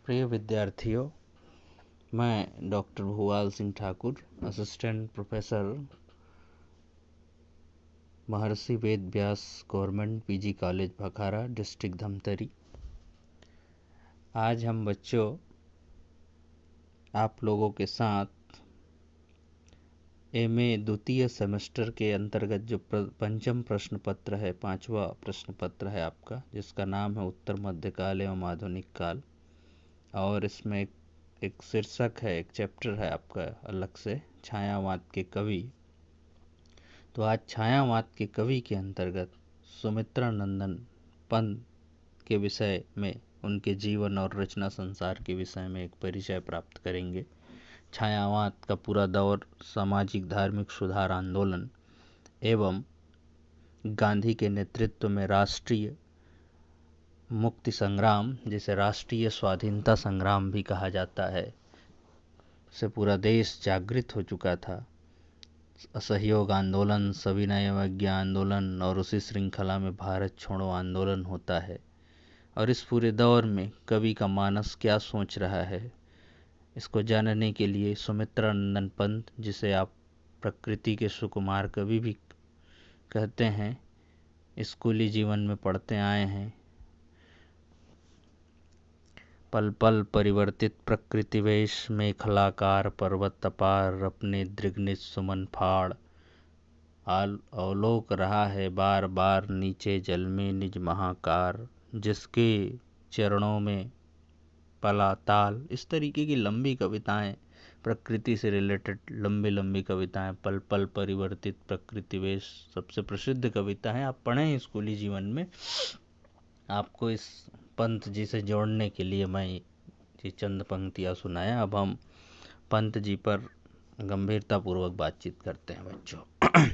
प्रिय विद्यार्थियों, मैं doctor Bhuwal Singh Thakur, assistant professor, Maharshi Ved Vyas government PG college Bhakhara, district Dhamtari. आज हम बच्चों आप लोगों के साथ एमए द्वितीय सेमेस्टर के अंतर्गत जो पंचम प्रश्न पत्र है, 5वां प्रश्न पत्र है आपका, जिसका नाम है उत्तर मध्यकाल एवं आधुनिक काल, और इसमें एक शीर्षक है, एक चैप्टर है आपका अलग से, छायावाद के कवि। तो आज छायावाद के कवि के अंतर्गत सुमित्रानंदन पंत के विषय में, उनके जीवन और रचना संसार के विषय में एक परिचय प्राप्त करेंगे। छायावाद का पूरा दौर सामाजिक धार्मिक सुधार आंदोलन एवं गांधी के नेतृत्व में राष्ट्रीय मुक्ति संग्राम, जिसे राष्ट्रीय स्वाधीनता संग्राम भी कहा जाता है, से पूरा देश जागृत हो चुका था। असहयोग आंदोलन, सविनय अवज्ञा आंदोलन और उसी श्रृंखला में भारत छोड़ो आंदोलन होता है। और इस पूरे दौर में कवि का मानस क्या सोच रहा है, इसको जानने के लिए सुमित्रानंदन पंत, जिसे आप प्रकृति के सुकुमार कवि भी कहते हैं, स्कूली जीवन में पढ़ते आए हैं। पल पल परिवर्तित प्रकृति वेश, मेखलाकार पर्वत अपार, अपने दृग्निज सुमन फाड़, अवलोक रहा है बार बार नीचे जल में निज महाकार, जिसके चरणों में पला ताल। इस तरीके की लंबी कविताएं, प्रकृति से रिलेटेड लंबी लंबी कविताएं। पल पल परिवर्तित प्रकृति वेश सबसे प्रसिद्ध कविता है, आप पढ़ें स्कूली जीवन में। आपको इस पंत जी से जोड़ने के लिए मैं ये चंद पंक्तियाँ सुनाया। अब हम पंत जी पर गंभीरतापूर्वक बातचीत करते हैं बच्चों।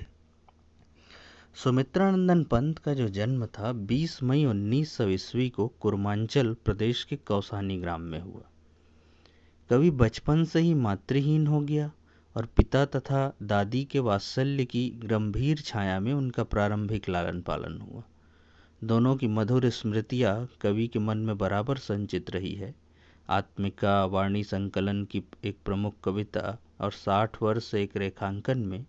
सुमित्रानंदन पंत का जो जन्म था 20 मई 1900 ईस्वी को कुर्मांचल प्रदेश के कौसानी ग्राम में हुआ। कवि बचपन से ही मातृहीन हो गया और पिता तथा दादी के वात्सल्य की गंभीर छाया में उनका प्रारंभिक लालन पालन हुआ। दोनों की मधुर स्मृतियाँ कवि के मन में बराबर संचित रही है। आत्मिका वाणी संकलन की एक प्रमुख कविता और 60 वर्ष से एक रेखांकन में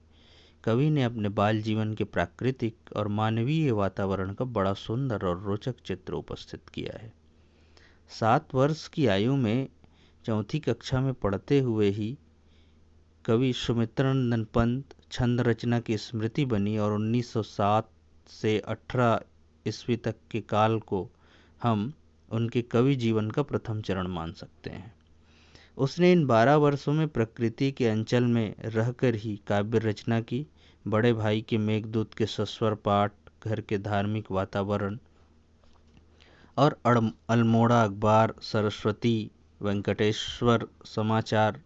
कवि ने अपने बाल जीवन के प्राकृतिक और मानवीय वातावरण का बड़ा सुंदर और रोचक चित्र उपस्थित किया है। 7 वर्ष की आयु में चौथी कक्षा में पढ़ते हुए ही कवि सुमित्रानंदन पंत छंद रचना की स्मृति बनी और 1907 से 18 ईस्वी तक के काल को हम उनके कवि जीवन का प्रथम चरण मान सकते हैं। उसने इन 12 वर्षों में प्रकृति के अंचल में रहकर ही काव्य रचना की। बड़े भाई के मेघदूत के सस्वर पाठ, घर के धार्मिक वातावरण और अल्मोड़ा अखबार, सरस्वती, वेंकटेश्वर समाचार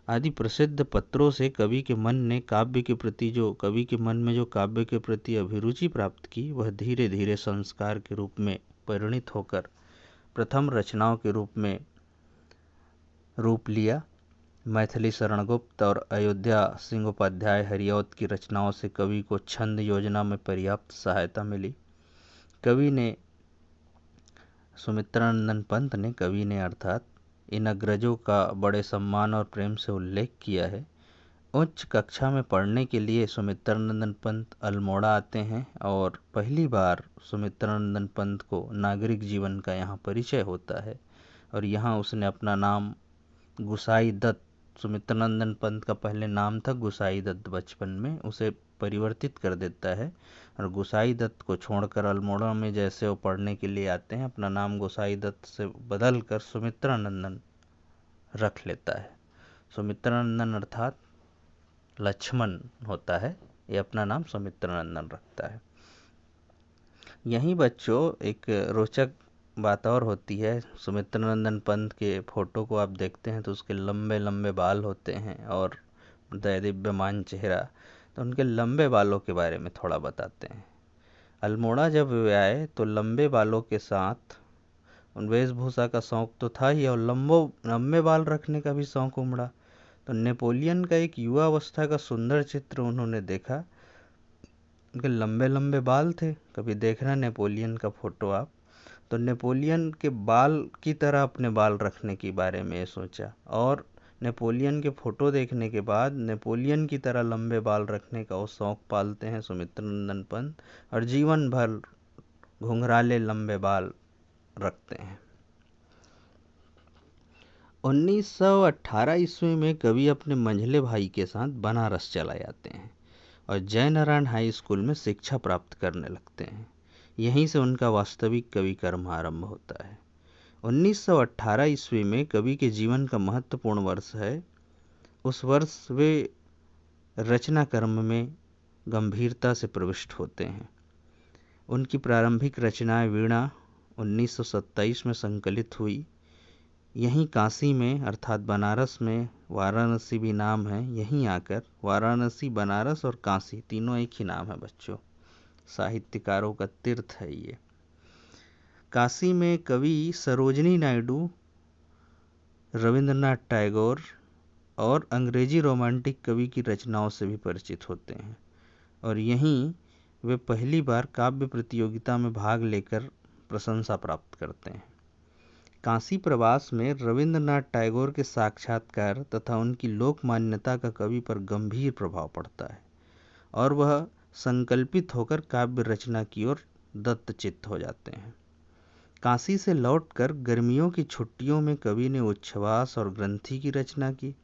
आदि प्रसिद्ध पत्रों से कवि के मन में जो काव्य के प्रति अभिरुचि प्राप्त की, वह धीरे धीरे संस्कार के रूप में परिणित होकर प्रथम रचनाओं के रूप में रूप लिया। मैथिली शरण गुप्त और अयोध्या सिंहोपाध्याय हरिऔध की रचनाओं से कवि को छंद योजना में पर्याप्त सहायता मिली। सुमित्रानंदन पंत ने कवि ने अर्थात इन अग्रजों का बड़े सम्मान और प्रेम से उल्लेख किया है। उच्च कक्षा में पढ़ने के लिए सुमित्रानंदन पंत अल्मोड़ा आते हैं और पहली बार सुमित्रानंदन पंत को नागरिक जीवन का यहाँ परिचय होता है और यहाँ उसने अपना नाम गुसाई दत्त, सुमित्रानंदन पंत का पहले नाम था गुसाई दत्त, बचपन में उसे परिवर्तित कर देता है और गुसाई दत्त को छोड़कर अल्मोड़ा में जैसे वो पढ़ने के लिए आते हैं, अपना नाम गुसाई दत्त से बदल कर सुमित्रानंदन रख लेता है। सुमित्रानंदन अर्थात लक्ष्मण होता है, ये अपना नाम सुमित्रानंदन रखता है। यहीं बच्चों एक रोचक बात और होती है। सुमित्रानंदन पंत के फोटो को आप देखते हैं तो उसके लंबे लंबे बाल होते हैं और दैदीप्यमान चेहरा। तो उनके लंबे बालों के बारे में थोड़ा बताते हैं। अल्मोड़ा जब वे आए तो लंबे बालों के साथ उन वेशभूषा का शौक तो था ही और लंबे बाल रखने का भी शौक उमड़ा। तो नेपोलियन का एक युवा अवस्था का सुंदर चित्र उन्होंने देखा। उनके लंबे लंबे बाल थे, कभी देखना नेपोलियन का फोटो आप, तो नेपोलियन के बाल की तरह अपने बाल रखने के बारे में सोचा, और नेपोलियन के फोटो देखने के बाद नेपोलियन की तरह लंबे बाल रखने का वो शौक पालते हैं सुमित्रानंदन पंत, और जीवन भर घुंघराले लंबे बाल रखते हैं। 1918 ईस्वी में कवि अपने मंझले भाई के साथ बनारस चला जाते हैं और जयनारायण हाई स्कूल में शिक्षा प्राप्त करने लगते हैं। यहीं से उनका वास्तविक कवि कर्म आरंभ होता है। 1918 ईस्वी में कवि के जीवन का महत्वपूर्ण वर्ष है। उस वर्ष वे रचना कर्म में गंभीरता से प्रविष्ट होते हैं। उनकी प्रारंभिक रचनाएं वीणा 1927 में संकलित हुई। यहीं काशी में अर्थात बनारस में, वाराणसी भी नाम है, यहीं आकर वाराणसी, बनारस और काशी तीनों एक ही नाम है बच्चों, साहित्यकारों का तीर्थ है ये। काशी में कवि सरोजिनी नायडू, रविंद्रनाथ टैगोर और अंग्रेजी रोमांटिक कवि की रचनाओं से भी परिचित होते हैं, और यहीं वे पहली बार काव्य प्रतियोगिता में भाग लेकर प्रशंसा प्राप्त करते हैं। काशी प्रवास में रविंद्रनाथ टैगोर के साक्षात्कार तथा उनकी लोक मान्यता का कवि पर गंभीर प्रभाव पड़ता है और वह संकल्पित होकर काव्य रचना की ओर दत्तचित्त हो जाते हैं। काशी से लौटकर गर्मियों की छुट्टियों में कवि ने उच्छ्वास और ग्रंथि की रचना की,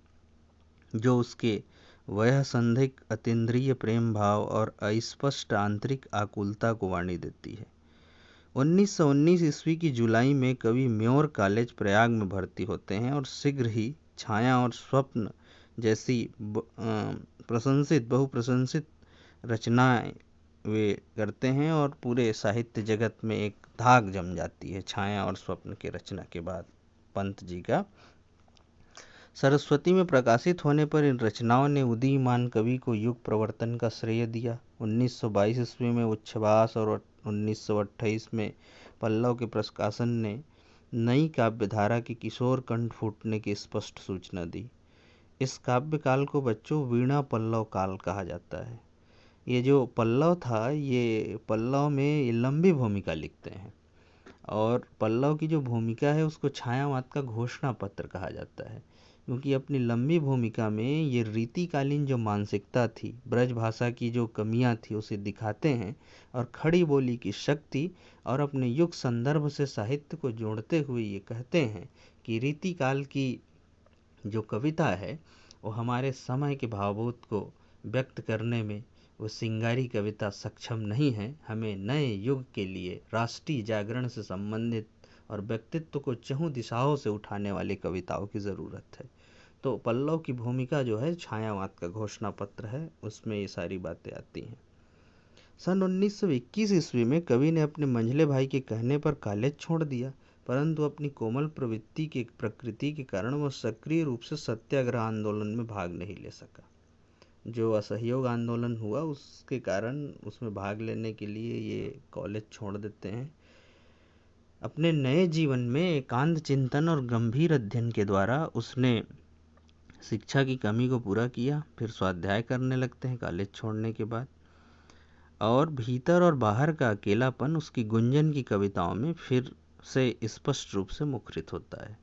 जो उसके वयसंधिक अतीन्द्रिय प्रेम भाव और अस्पष्ट आंतरिक आकुलता को वाणी देती है। 1919 ईस्वी की जुलाई में कवि म्योर कॉलेज प्रयाग में भर्ती होते हैं और शीघ्र ही छाया और स्वप्न जैसी बहुप्रशंसित रचनाएं वे करते हैं और पूरे साहित्य जगत में एक धाक जम जाती है छाया और स्वप्न के रचना के बाद पंत जी का। सरस्वती में प्रकाशित होने पर इन रचनाओं ने उदीयमान कवि को युग प्रवर्तन का श्रेय दिया। 1922 ईस्वी में उच्छ्वास और 1928 में पल्लव के प्रकाशन ने नई काव्यधारा के किशोर कंठ फूटने की स्पष्ट सूचना दी। इस काव्य काल को बच्चों वीणा पल्लव काल कहा जाता है। ये जो पल्लव था, ये पल्लव में लंबी भूमिका लिखते हैं, और पल्लव की जो भूमिका है उसको छायावाद का घोषणा पत्र कहा जाता है, क्योंकि अपनी लंबी भूमिका में ये रीतिकालीन जो मानसिकता थी, ब्रज भाषा की जो कमियां थी उसे दिखाते हैं, और खड़ी बोली की शक्ति और अपने युग संदर्भ से साहित्य को जोड़ते हुए ये कहते हैं कि रीतिकाल की जो कविता है वो हमारे समय के भावों को व्यक्त करने में वो सिंगारी कविता सक्षम नहीं है। हमें नए युग के लिए राष्ट्रीय जागरण से संबंधित और व्यक्तित्व को चहुं दिशाओं से उठाने वाली कविताओं की ज़रूरत है। तो पल्लव की भूमिका जो है छायावाद का घोषणा पत्र है, उसमें ये सारी बातें आती हैं। सन 1921 ईस्वी में कवि ने अपने मंझले भाई के कहने पर कॉलेज छोड़ दिया, परंतु अपनी कोमल प्रकृति के कारण वह सक्रिय रूप से सत्याग्रह आंदोलन में भाग नहीं ले सका। जो असहयोग आंदोलन हुआ उसके कारण उसमें भाग लेने के लिए ये कॉलेज छोड़ देते हैं। अपने नए जीवन में एकांत चिंतन और गंभीर अध्ययन के द्वारा उसने शिक्षा की कमी को पूरा किया। फिर स्वाध्याय करने लगते हैं कॉलेज छोड़ने के बाद, और भीतर और बाहर का अकेलापन उसकी गुंजन की कविताओं में फिर से स्पष्ट रूप से मुखरित होता है।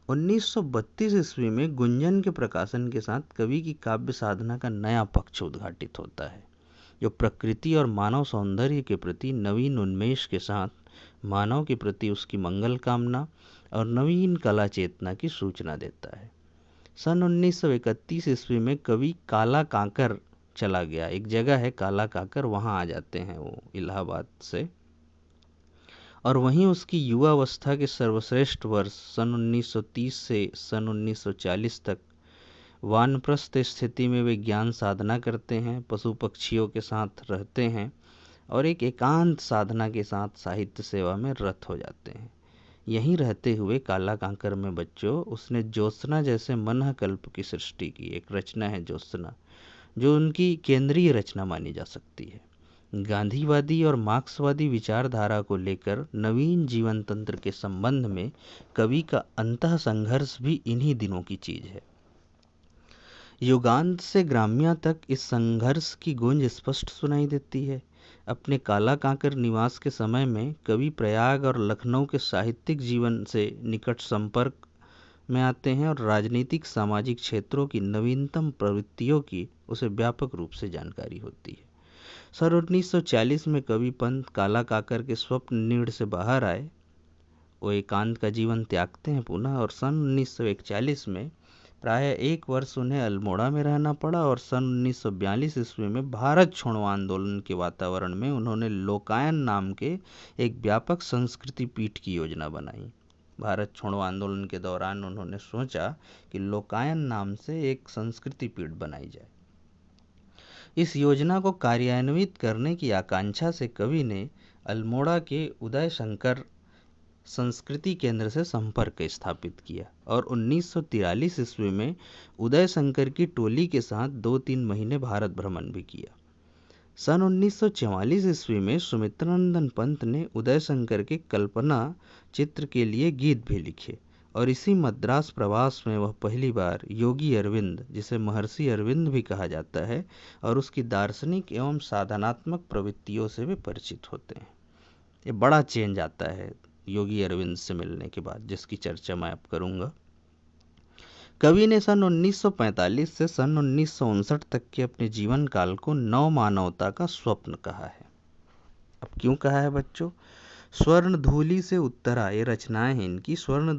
1932 ईस्वी में गुंजन के प्रकाशन के साथ कवि की काव्य साधना का नया पक्ष उद्घाटित होता है, जो प्रकृति और मानव सौंदर्य के प्रति नवीन उन्मेष के साथ मानव के प्रति उसकी मंगल कामना और नवीन कला चेतना की सूचना देता है। सन 1931 ईस्वी में कवि काला कांकर चला गया, एक जगह है काला कांकर, वहाँ आ जाते हैं वो इलाहाबाद से, और वहीं उसकी युवावस्था के सर्वश्रेष्ठ वर्ष सन 1930 से सन 1940 तक वानप्रस्थ स्थिति में वे ज्ञान साधना करते हैं, पशु पक्षियों के साथ रहते हैं और एक एकांत साधना के साथ साहित्य सेवा में रत हो जाते हैं। यहीं रहते हुए काला कांकर में बच्चों उसने ज्योत्सना जैसे मनहकल्प की सृष्टि की। एक रचना है ज्योत्सना, जो उनकी केंद्रीय रचना मानी जा सकती है। गांधीवादी और मार्क्सवादी विचारधारा को लेकर नवीन जीवन तंत्र के संबंध में कवि का अंतः संघर्ष भी इन्हीं दिनों की चीज है। युगांत से ग्राम्या तक इस संघर्ष की गूंज स्पष्ट सुनाई देती है। अपने काला कांकर निवास के समय में कवि प्रयाग और लखनऊ के साहित्यिक जीवन से निकट संपर्क में आते हैं और राजनीतिक सामाजिक क्षेत्रों की नवीनतम प्रवृत्तियों की उसे व्यापक रूप से जानकारी होती है। सन 1940 में कवि पंत काला काकर के स्वप्न नीड़ से बाहर आए, वो एकांत का जीवन त्यागते हैं पुनः, और सन 1941 में प्राय एक वर्ष उन्हें अल्मोड़ा में रहना पड़ा और सन 1942 ईस्वी में भारत छोड़ो आंदोलन के वातावरण में उन्होंने लोकायन नाम के एक व्यापक संस्कृति पीठ की योजना बनाई। भारत छोड़ो आंदोलन के दौरान उन्होंने सोचा कि लोकायन नाम से एक संस्कृति पीठ बनाई जाए। इस योजना को कार्यान्वित करने की आकांक्षा से कवि ने अल्मोड़ा के उदय शंकर संस्कृति केंद्र से संपर्क स्थापित किया और 1943 ईस्वी में उदय शंकर की टोली के साथ 2-3 महीने भारत भ्रमण भी किया। सन 1944 ईस्वी में सुमित्रानंदन पंत ने उदय शंकर के कल्पना चित्र के लिए गीत भी लिखे और इसी मद्रास प्रवास में वह पहली बार योगी अरविंद, जिसे महर्षि अरविंद भी कहा जाता है, और उसकी दार्शनिक एवं साधनात्मक प्रवृत्तियों से भी परिचित होते हैं। ये बड़ा चेंज आता है योगी अरविंद से मिलने के बाद, जिसकी चर्चा मैं अब करूंगा। कवि ने सन 1945 से सन 1959 तक के अपने जीवन काल को नव मानवता का स्वप्न कहा है। अब क्यों कहा है बच्चों? स्वर्ण धूलि से उत्तरा, ये रचनाएं हैं इनकी। स्वर्ण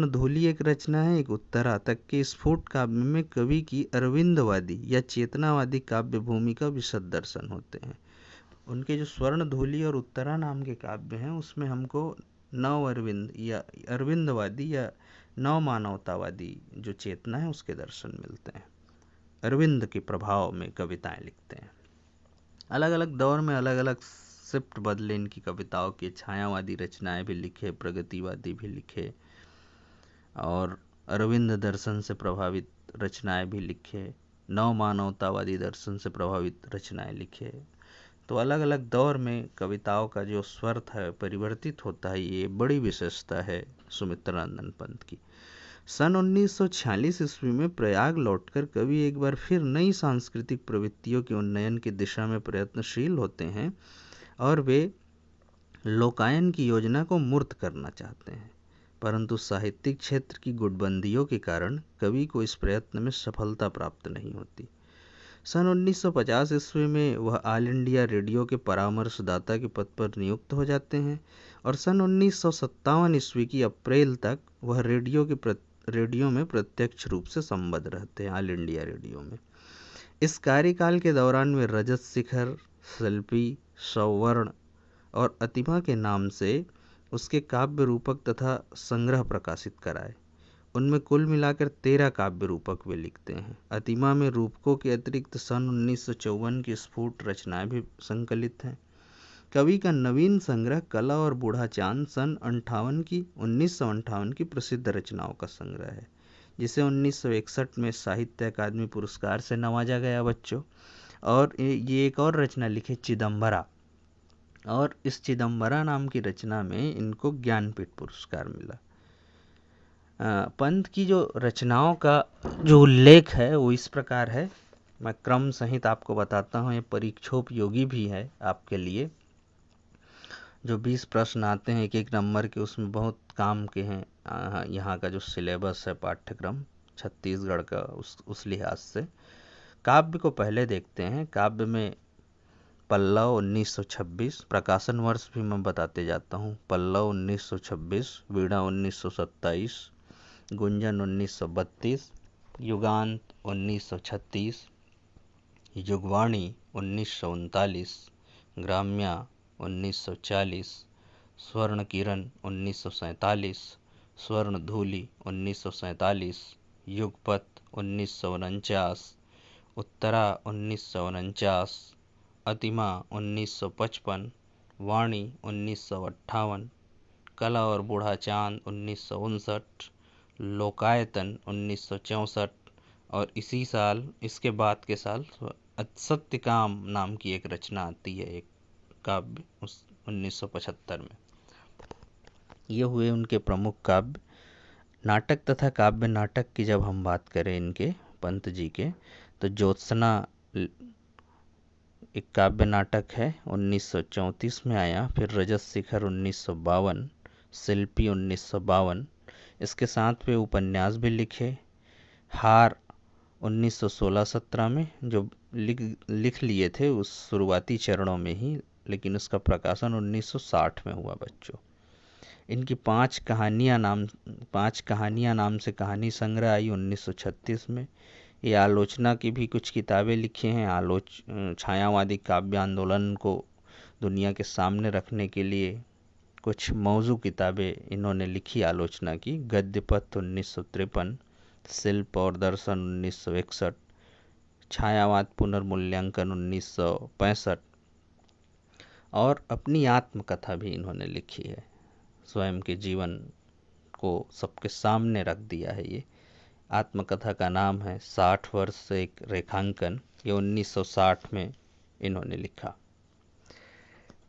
धूलि एक रचना है, एक उत्तरा तक के स्फुट काव्य में कवि की अरविंदवादी या चेतनावादी काव्य भूमि का विशद दर्शन होते हैं। उनके जो स्वर्ण धूलि और उत्तरा नाम के काव्य हैं उसमें हमको नव अरविंद या अरविंदवादी या नव मानवतावादी जो चेतना है उसके दर्शन मिलते हैं। अरविंद के प्रभाव में कविताएं लिखते हैं। अलग अलग दौर में अलग अलग शिफ्ट बदले इनकी कविताओं की। छायावादी रचनाएं भी लिखे, प्रगतिवादी भी लिखे और अरविंद दर्शन से प्रभावित रचनाएं भी लिखे, नव मानवतावादी दर्शन से प्रभावित रचनाएं लिखे। तो अलग अलग दौर में कविताओं का जो स्वर था परिवर्तित होता है, ये बड़ी विशेषता है सुमित्रानंदन पंत की। सन 1946 ईस्वी में प्रयाग लौटकर कवि एक बार फिर नई सांस्कृतिक प्रवृत्तियों के उन्नयन की दिशा में प्रयत्नशील होते हैं और वे लोकायन की योजना को मूर्त करना चाहते हैं, परंतु साहित्यिक क्षेत्र की गुटबंदियों के कारण कवि को इस प्रयत्न में सफलता प्राप्त नहीं होती। सन 1950 ईस्वी में वह ऑल इंडिया रेडियो के परामर्शदाता के पद पर नियुक्त हो जाते हैं और सन 1957 ईस्वी की अप्रैल तक वह रेडियो में प्रत्यक्ष रूप से संबद्ध रहते हैं, ऑल इंडिया रेडियो में। इस कार्यकाल के दौरान वे रजत शिखर, शिल्पी, सौवर्ण और अतिमा के नाम से उसके काव्य रूपक तथा संग्रह प्रकाशित कराए। उनमें कुल मिलाकर 13 काव्य रूपक वे लिखते हैं। अतिमा में रूपकों के अतिरिक्त सन 1954 की स्फुट रचनाएं भी संकलित हैं। कवि का नवीन संग्रह कला और बूढ़ा चांद सन 1958 की प्रसिद्ध रचनाओं का संग्रह है, जिसे 1961 में साहित्य अकादमी पुरस्कार से नवाजा गया बच्चों। और ये एक और रचना लिखे चिदम्बरा, और इस चिदम्बरा नाम की रचना में इनको ज्ञानपीठ पुरस्कार मिला। पंत की जो रचनाओं का जो उल्लेख है वो इस प्रकार है, मैं क्रम सहित आपको बताता हूँ, ये परीक्षोपयोगी भी है आपके लिए। जो 20 प्रश्न आते हैं एक एक नंबर के, उसमें बहुत काम के हैं। यहाँ का जो सिलेबस है पाठ्यक्रम छत्तीसगढ़ का, उस लिहाज से काव्य को पहले देखते हैं। काव्य में पल्लव 1926, प्रकाशन वर्ष भी मैं बताते जाता हूँ। पल्लव 1926, वीणा 1927, गुंजन 1932, युगांत 1936, युगवाणी 1939, ग्राम्या 1940, स्वर्ण किरण 1947, स्वर्ण धूलि 1947, युगपत 1949, उत्तरा 1949, अतिमा 1955, वाणी 1958, कला और बूढ़ा चांद 1959, लोकायतन 1964 और इसी साल, इसके बाद के साल सत्यकाम नाम की एक रचना आती है, एक काव्य, उस 1975 में। ये हुए उनके प्रमुख काव्य। नाटक तथा काव्य नाटक की जब हम बात करें इनके पंत जी के, तो ज्योत्सना एक काव्य नाटक है 1934 में आया, फिर रजत शिखर 1952, शिल्पी 1952, इसके साथ वे उपन्यास भी लिखे। हार 1916-17 में, जो लिख लिए थे उस शुरुआती चरणों में ही, लेकिन उसका प्रकाशन 1960 में हुआ बच्चों। इनकी पांच कहानियां नाम से कहानी संग्रह आई 1936 में। ये आलोचना की भी कुछ किताबें लिखी हैं। छायावादी काव्य आंदोलन को दुनिया के सामने रखने के लिए कुछ मौजू किताबें इन्होंने लिखी आलोचना की। गद्यपथ 1953, शिल्प और दर्शन 1961, छायावाद पुनर्मूल्यांकन 1965, और अपनी आत्मकथा भी इन्होंने लिखी है। स्वयं के जीवन को सबके सामने रख दिया है। ये आत्मकथा का नाम है 60 वर्ष से एक रेखांकन। ये 1960 में इन्होंने लिखा।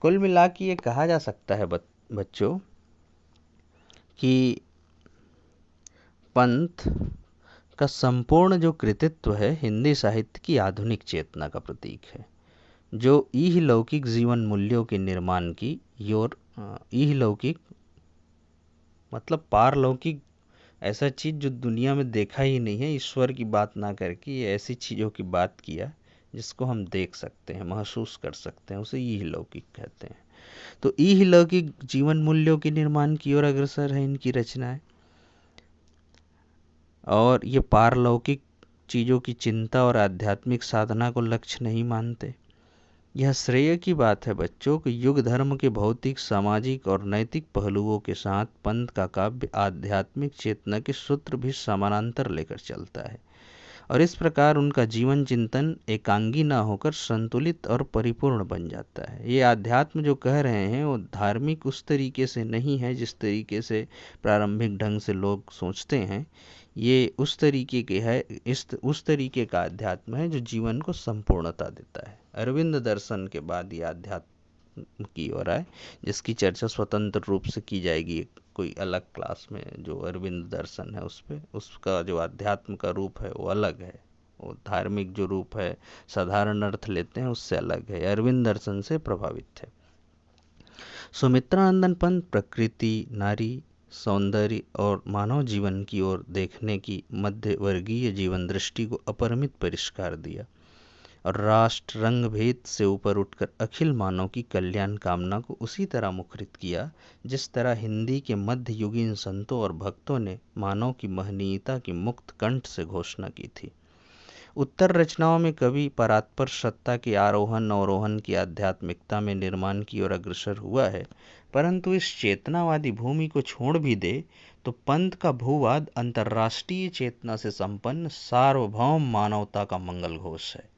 कुल मिला के ये कहा जा सकता है बच्चों कि पंत का संपूर्ण जो कृतित्व है हिंदी साहित्य की आधुनिक चेतना का प्रतीक है, जो इहलौकिक जीवन मूल्यों के निर्माण की योर, इहलौकिक मतलब पारलौकिक, ऐसा चीज़ जो दुनिया में देखा ही नहीं है, ईश्वर की बात ना करके ये ऐसी चीज़ों की बात किया जिसको हम देख सकते हैं, महसूस कर सकते हैं, उसे इहलौकिक कहते हैं। तो इहलौकिक जीवन मूल्यों के निर्माण की ओर अग्रसर है इनकी रचनाएं, और ये पारलौकिक चीज़ों की चिंता और आध्यात्मिक साधना को लक्ष्य नहीं मानते। यह श्रेय की बात है बच्चों कि युग धर्म के भौतिक, सामाजिक और नैतिक पहलुओं के साथ पंत का काव्य आध्यात्मिक चेतना के सूत्र भी समानांतर लेकर चलता है, और इस प्रकार उनका जीवन चिंतन एकांगी ना होकर संतुलित और परिपूर्ण बन जाता है। ये आध्यात्म जो कह रहे हैं वो धार्मिक उस तरीके से नहीं है जिस तरीके से प्रारंभिक ढंग से लोग सोचते हैं। ये उस तरीके के है, उस तरीके का अध्यात्म है जो जीवन को संपूर्णता देता है। अरविंद दर्शन के बाद ये अध्यात्म की ओर आए, जिसकी चर्चा स्वतंत्र रूप से की जाएगी कोई अलग क्लास में। जो अरविंद दर्शन है उस पे, उसका जो अध्यात्म का रूप है वो अलग है, वो धार्मिक जो रूप है साधारण अर्थ लेते हैं उससे अलग है, अरविंद दर्शन से प्रभावित है। सुमित्रानंदन पंत प्रकृति, नारी, सौंदर्य और मानव जीवन की ओर देखने की मध्य वर्गीय जीवन दृष्टि को अपरिमित परिष्कार दिया, और राष्ट्र रंग भेद से ऊपर उठकर अखिल मानव की कल्याण कामना को उसी तरह मुखरित किया जिस तरह हिंदी के मध्ययुगीन संतों और भक्तों ने मानव की महनीयता की मुक्त कंठ से घोषणा की थी। उत्तर रचनाओं में कवि परात्पर सत्ता के आरोहण अवरोहण की आध्यात्मिकता में निर्माण की ओर अग्रसर हुआ है, परंतु इस चेतनावादी भूमि को छोड़ भी दे तो पंत का भूवाद अंतर्राष्ट्रीय चेतना से संपन्न सार्वभौम मानवता का मंगल घोष है।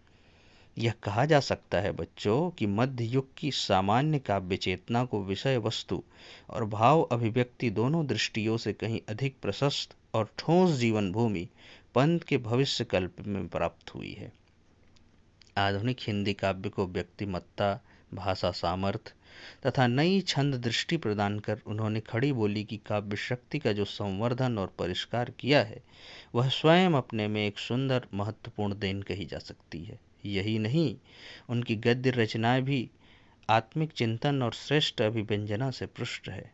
यह कहा जा सकता है बच्चों कि मध्य युग की सामान्य काव्य चेतना को विषय वस्तु और भाव अभिव्यक्ति दोनों दृष्टियों से कहीं अधिक प्रशस्त और ठोस जीवन भूमि पंत के भविष्य कल्प में प्राप्त हुई है। आधुनिक हिंदी काव्य को व्यक्तिमत्ता, भाषा सामर्थ्य तथा नई छंद दृष्टि प्रदान कर उन्होंने खड़ी बोली की काव्य शक्ति का जो संवर्धन और परिष्कार किया है, वह स्वयं अपने में एक सुंदर महत्वपूर्ण देन कही जा सकती है। यही नहीं, उनकी गद्य रचनाएं भी आत्मिक चिंतन और श्रेष्ठ अभिव्यंजना से पृष्ठ है।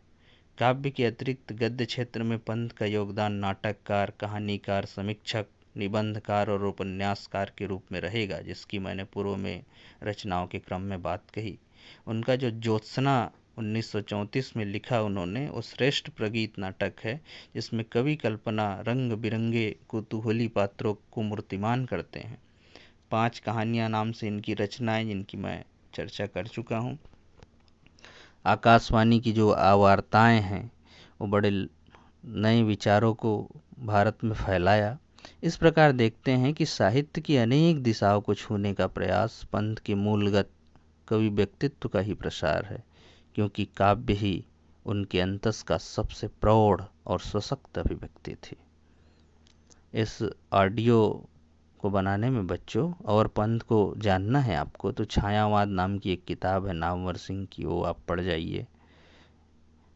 काव्य के अतिरिक्त गद्य क्षेत्र में पंत का योगदान नाटककार, कहानीकार, समीक्षक, निबंधकार और उपन्यासकार के रूप में रहेगा, जिसकी मैंने पूर्व में रचनाओं के क्रम में बात कही। उनका जो ज्योत्सना 1934 में लिखा उन्होंने, वो श्रेष्ठ प्रगीत नाटक है जिसमें कवि कल्पना रंग बिरंगे कुतूहली पात्रों को मूर्तिमान करते हैं। 5 कहानियां नाम से इनकी रचनाएं, जिनकी मैं चर्चा कर चुका हूँ। आकाशवाणी की जो आवार्ताएं हैं वो बड़े नए विचारों को भारत में फैलाया। इस प्रकार देखते हैं कि साहित्य की अनेक दिशाओं को छूने का प्रयास पंत के मूलगत कवि व्यक्तित्व का ही प्रसार है, क्योंकि काव्य ही उनके अंतस का सबसे प्रौढ़ और सशक्त अभिव्यक्ति थी। इस ऑडियो को बनाने में बच्चों और पंत को जानना है आपको तो छायावाद नाम की एक किताब है नामवर सिंह की, वो आप पढ़ जाइए।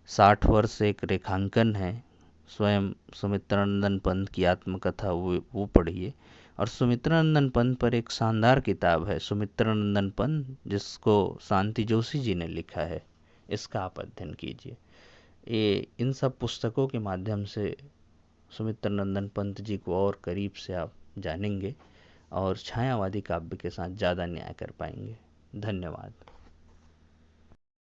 60 वर्ष से एक रेखांकन है, स्वयं सुमित्रानंदन पंत की आत्मकथा, वो पढ़िए। और सुमित्रानंदन पंत पर एक शानदार किताब है, सुमित्रानंदन पंत, जिसको शांति जोशी जी ने लिखा है, इसका आप अध्ययन कीजिए। ये इन सब पुस्तकों के माध्यम से सुमित्रानंदन पंत जी को और करीब से आप जानेंगे और छायावादी काव्य के साथ ज़्यादा न्याय कर पाएंगे। धन्यवाद।